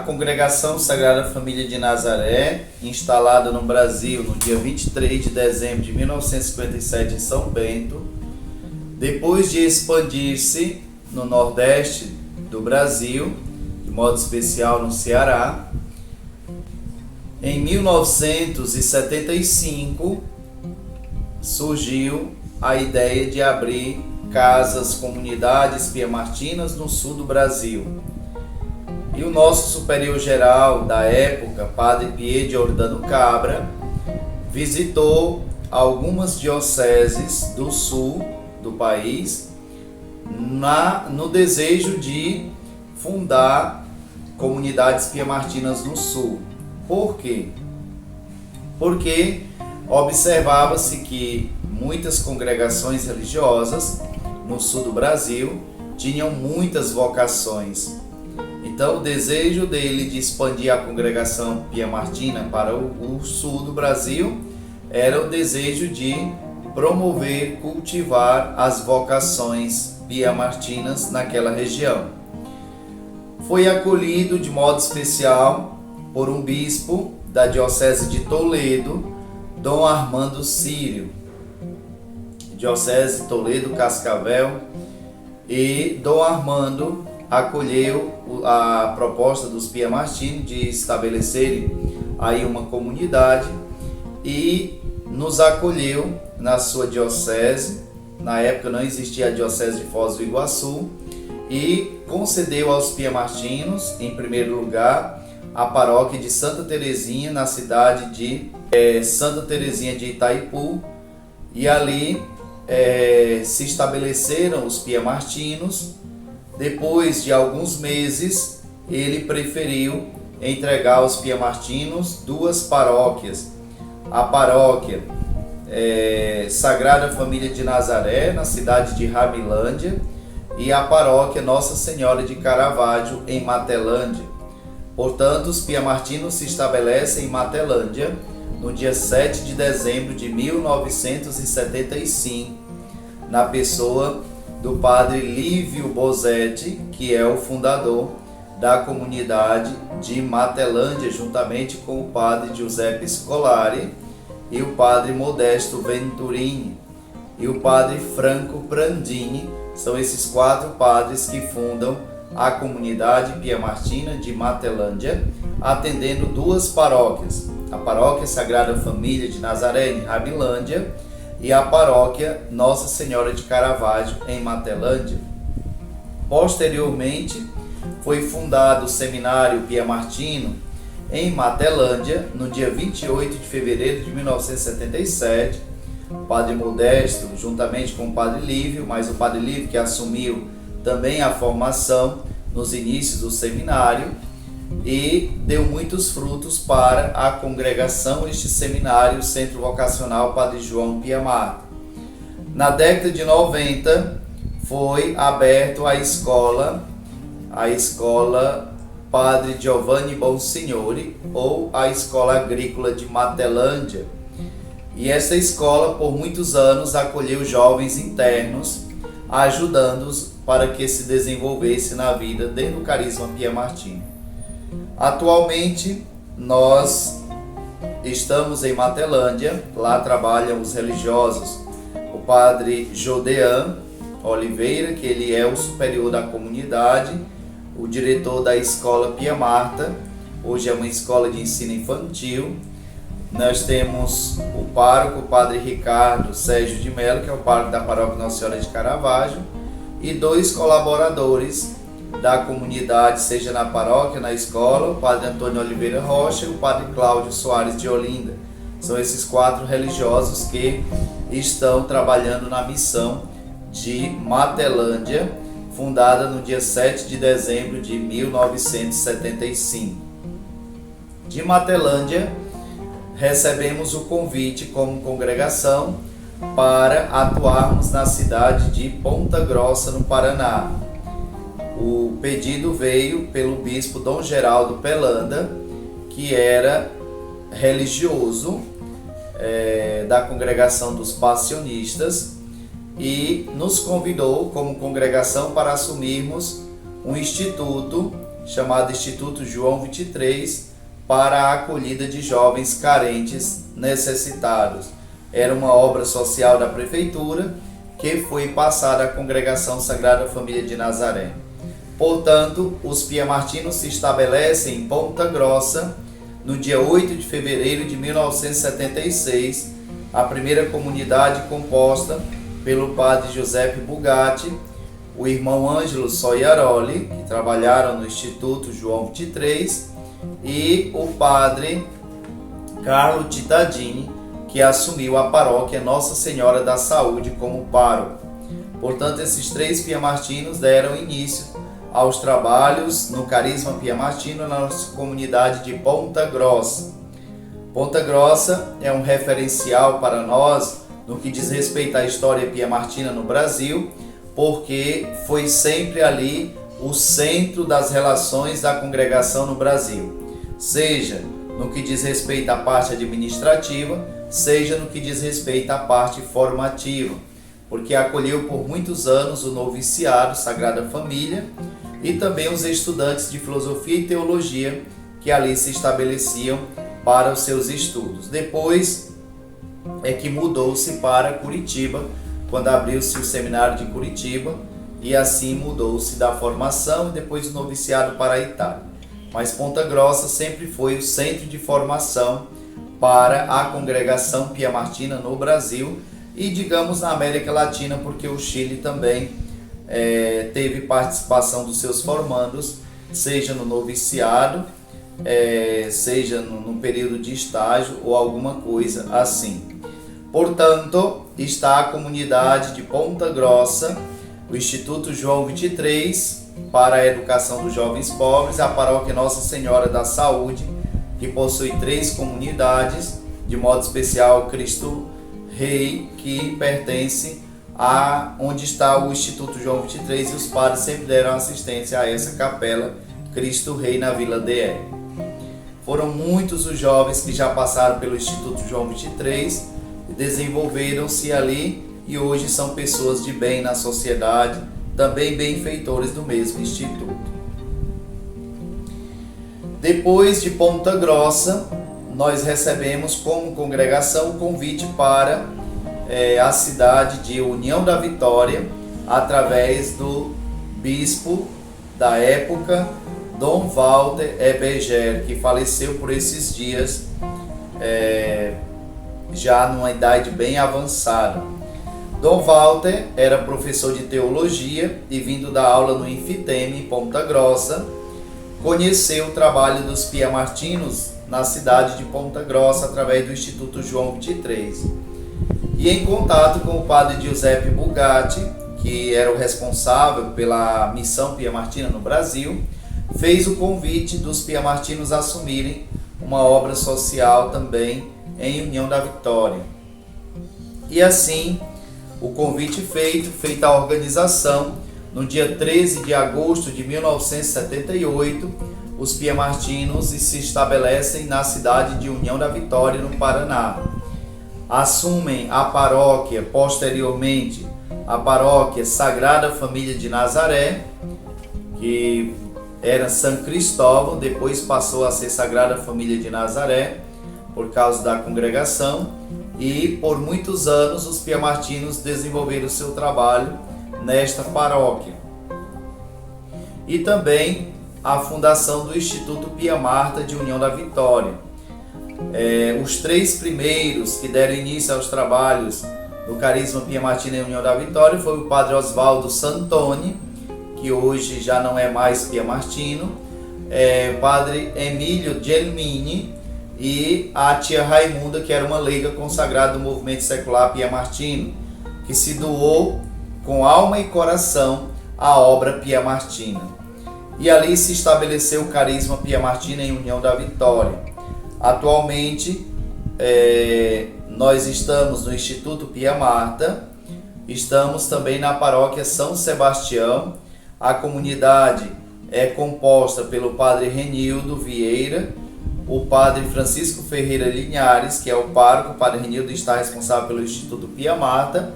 Congregação Sagrada Família de Nazaré, instalada no Brasil no dia 23 de dezembro de 1957 em São Bento, depois de expandir-se no Nordeste do Brasil, de modo especial no Ceará, em 1975 surgiu a ideia de abrir casas, comunidades piemartinas no sul do Brasil. E o nosso superior geral da época, Padre Pier Giordano Cabra, visitou algumas dioceses do sul do país no desejo de fundar comunidades piemartinas no sul. Por quê? Porque observava-se que muitas congregações religiosas no sul do Brasil tinham muitas vocações. Então, o desejo dele de expandir a congregação piemartina para o sul do Brasil era o desejo de promover, cultivar as vocações piemartinas naquela região. Foi acolhido de modo especial por um bispo da diocese de Toledo, Dom Armando Sírio, diocese Toledo Cascavel, e Dom Armando acolheu a proposta dos piemartinos de estabelecerem aí uma comunidade e nos acolheu na sua diocese. Na época não existia a diocese de Foz do Iguaçu, e concedeu aos piemartinos, em primeiro lugar, a paróquia de Santa Terezinha, na cidade de Santa Terezinha de Itaipu, e ali se estabeleceram os piemartinos. Depois de alguns meses, ele preferiu entregar aos piemartinos duas paróquias: a paróquia Sagrada Família de Nazaré, na cidade de Rabilândia, e a paróquia Nossa Senhora de Caravaggio, em Matelândia. Portanto, os piemartinos se estabelecem em Matelândia no dia 7 de dezembro de 1975, na pessoa do padre Lívio Bosetti, que é o fundador da comunidade de Matelândia, juntamente com o padre Giuseppe Scolari e o padre Modesto Venturini e o padre Franco Prandini. São esses quatro padres que fundam a comunidade piemartina de Matelândia, atendendo duas paróquias: a paróquia Sagrada Família de Nazaré, em Rabilândia, e a paróquia Nossa Senhora de Caravaggio, em Matelândia. Posteriormente, foi fundado o Seminário Piemartino em Matelândia, no dia 28 de fevereiro de 1977. O padre Modesto, juntamente com o padre Lívio, mas o padre Lívio que assumiu também a formação nos inícios do seminário, e deu muitos frutos para a congregação este seminário, o Centro Vocacional Padre João Pia Marta. Na década de 90 foi aberto a escola Padre Giovanni Bonsignori, ou a Escola Agrícola de Matelândia. E essa escola por muitos anos acolheu jovens internos, ajudando-os para que se desenvolvesse na vida dentro do carisma piemartino. Atualmente nós estamos em Matelândia. Lá trabalham os religiosos, o padre Jodean Oliveira, que ele é o superior da comunidade, o diretor da escola Pia Marta, hoje é uma escola de ensino infantil. Nós temos o pároco, o padre Ricardo Sérgio de Mello, que é o pároco da paróquia Nossa Senhora de Caravaggio, e dois colaboradores da comunidade, seja na paróquia, na escola, o padre Antônio Oliveira Rocha e o padre Cláudio Soares de Olinda. São esses quatro religiosos que estão trabalhando na missão de Matelândia, fundada no dia 7 de dezembro de 1975. De Matelândia, recebemos o convite como congregação para atuarmos na cidade de Ponta Grossa, no Paraná. O pedido veio pelo bispo Dom Geraldo Pelanda, que era religioso da congregação dos passionistas, e nos convidou como congregação para assumirmos um instituto chamado Instituto João 23, para a acolhida de jovens carentes necessitados. Era uma obra social da prefeitura que foi passada à Congregação Sagrada Família de Nazaré. Portanto, os piamartinos se estabelecem em Ponta Grossa no dia 8 de fevereiro de 1976, a primeira comunidade composta pelo padre Giuseppe Bugatti, o irmão Ângelo Soiaroli, que trabalharam no Instituto João 23, e o padre Carlo Cittadini, que assumiu a paróquia Nossa Senhora da Saúde como pároco. Portanto, esses 3 piamartinos deram início aos trabalhos no carisma piamartino na nossa comunidade de Ponta Grossa. Ponta Grossa é um referencial para nós no que diz respeito à história piamartina no Brasil, porque foi sempre ali o centro das relações da congregação no Brasil, seja no que diz respeito à parte administrativa, seja no que diz respeito à parte formativa, porque acolheu por muitos anos o noviciado Sagrada Família e também os estudantes de filosofia e teologia que ali se estabeleciam para os seus estudos. Depois é que mudou-se para Curitiba, quando abriu-se o seminário de Curitiba, e assim mudou-se da formação e depois o noviciado para a Itália. Mas Ponta Grossa sempre foi o centro de formação para a congregação piamartina no Brasil e, digamos, na América Latina, porque o Chile também teve participação dos seus formandos, seja no noviciado, seja no período de estágio ou alguma coisa assim. Portanto, está a comunidade de Ponta Grossa, o Instituto João 23 para a educação dos jovens pobres, a paróquia Nossa Senhora da Saúde, que possui 3 comunidades, de modo especial Cristo Rei, que pertence a onde está o Instituto João 23, e os padres sempre deram assistência a essa capela Cristo Rei na Vila DR. Foram muitos os jovens que já passaram pelo Instituto João 23 e desenvolveram-se ali e hoje são pessoas de bem na sociedade, também benfeitores do mesmo instituto. Depois de Ponta Grossa, nós recebemos como congregação o convite para a cidade de União da Vitória, através do bispo da época, Dom Walter Ebeger, que faleceu por esses dias, já numa idade bem avançada. Dom Walter era professor de teologia e, vindo dar aula no Infiteme, em Ponta Grossa, conheceu o trabalho dos piamartinos na cidade de Ponta Grossa através do Instituto João 23. E em contato com o padre Giuseppe Bugatti, que era o responsável pela missão piamartina no Brasil, fez o convite dos piamartinos assumirem uma obra social também em União da Vitória. E assim, o convite feita a organização, no dia 13 de agosto de 1978, os piamartinos se estabelecem na cidade de União da Vitória, no Paraná. Assumem a paróquia, posteriormente, a paróquia Sagrada Família de Nazaré, que era São Cristóvão, depois passou a ser Sagrada Família de Nazaré, por causa da congregação, e por muitos anos os piamartinos desenvolveram o seu trabalho nesta paróquia. E também a fundação do Instituto Pia Marta de União da Vitória. Os 3 primeiros que deram início aos trabalhos do carisma piamartino em União da Vitória foi o padre Oswaldo Santoni, que hoje já não é mais piamartino, padre Emílio Gelmini e a tia Raimunda, que era uma leiga consagrada do movimento secular piamartino, que se doou com alma e coração à obra piamartina. E ali se estabeleceu o carisma piamartino em União da Vitória. Atualmente, nós estamos no Instituto Pia Marta, estamos também na paróquia São Sebastião. A comunidade é composta pelo padre Renildo Vieira, o padre Francisco Ferreira Linhares, que é o pároco. O padre Renildo está responsável pelo Instituto Pia Marta,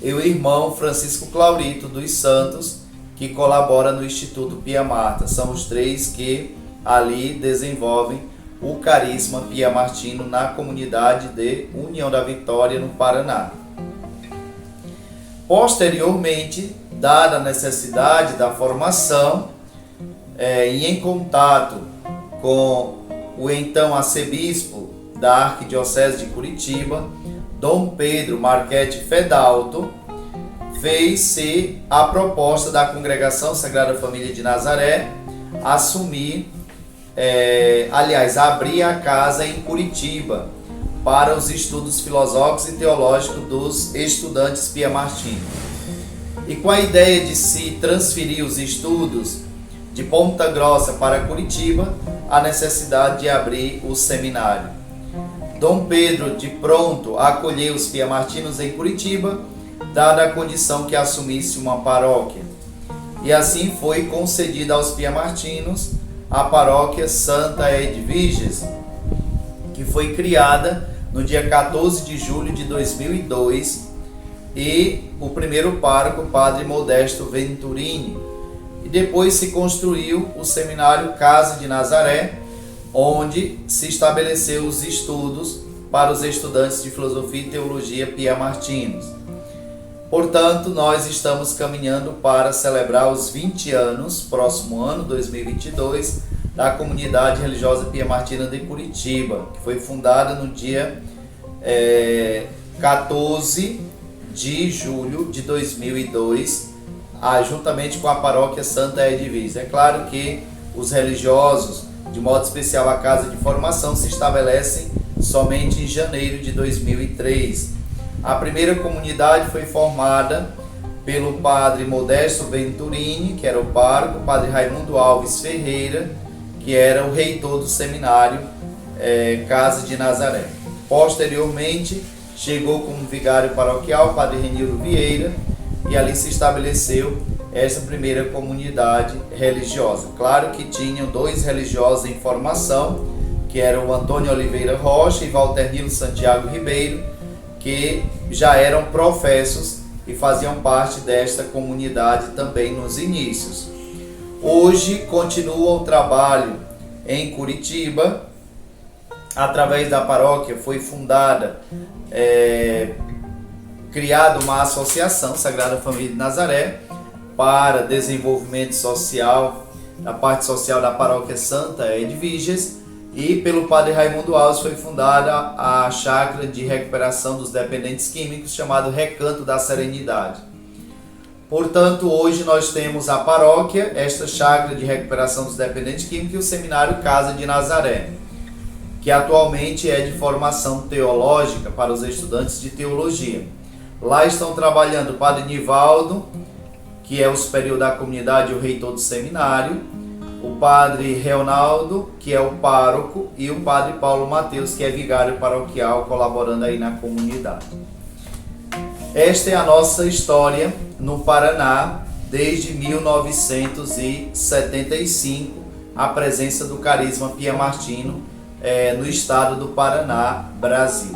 e o irmão Francisco Claurito dos Santos, que que colabora no Instituto Pia Marta. São os 3 que ali desenvolvem o carisma Pia Martino na comunidade de União da Vitória, no Paraná. Posteriormente, dada a necessidade da formação, e em contato com o então arcebispo da Arquidiocese de Curitiba, Dom Pedro Marchetti Fedalto, fez-se a proposta da Congregação Sagrada Família de Nazaré assumir, abrir a casa em Curitiba para os estudos filosóficos e teológicos dos estudantes piamartinos. E com a ideia de se transferir os estudos de Ponta Grossa para Curitiba, a necessidade de abrir o seminário. Dom Pedro, de pronto, acolheu os piamartinos em Curitiba, dada a condição que assumisse uma paróquia. E assim foi concedida aos piamartinos a paróquia Santa Edviges, que foi criada no dia 14 de julho de 2002, e o primeiro pároco, Padre Modesto Venturini. E depois se construiu o seminário Casa de Nazaré, onde se estabeleceu os estudos para os estudantes de filosofia e teologia piamartinos. Portanto, nós estamos caminhando para celebrar os 20 anos, próximo ano, 2022, da comunidade religiosa piamartina de Curitiba, que foi fundada no dia 14 de julho de 2002, juntamente com a paróquia Santa Edviges. É claro que os religiosos, de modo especial a casa de formação, se estabelecem somente em janeiro de 2003. A primeira comunidade foi formada pelo Padre Modesto Venturini, que era o pároco, o Padre Raimundo Alves Ferreira, que era o reitor do seminário Casa de Nazaré. Posteriormente, chegou como vigário paroquial o Padre Renildo Vieira, e ali se estabeleceu essa primeira comunidade religiosa. Claro que tinham 2 religiosos em formação, que eram o Antônio Oliveira Rocha e Walternilo Santiago Ribeiro, que já eram professos e faziam parte desta comunidade também nos inícios. Hoje continua o trabalho em Curitiba, através da paróquia foi fundada, criada uma associação, Sagrada Família de Nazaré, para desenvolvimento social, a parte social da paróquia Santa Edviges, e pelo Padre Raimundo Alves foi fundada a chácara de recuperação dos dependentes químicos, chamado Recanto da Serenidade. Portanto, hoje nós temos a paróquia, esta chácara de recuperação dos dependentes químicos, e o seminário Casa de Nazaré, que atualmente é de formação teológica para os estudantes de teologia. Lá estão trabalhando o Padre Nivaldo, que é o superior da comunidade e o reitor do seminário, o Padre Reonaldo, que é o pároco, e o Padre Paulo Mateus, que é vigário paroquial, colaborando aí na comunidade. Esta é a nossa história no Paraná, desde 1975, a presença do carisma piamartino no estado do Paraná, Brasil.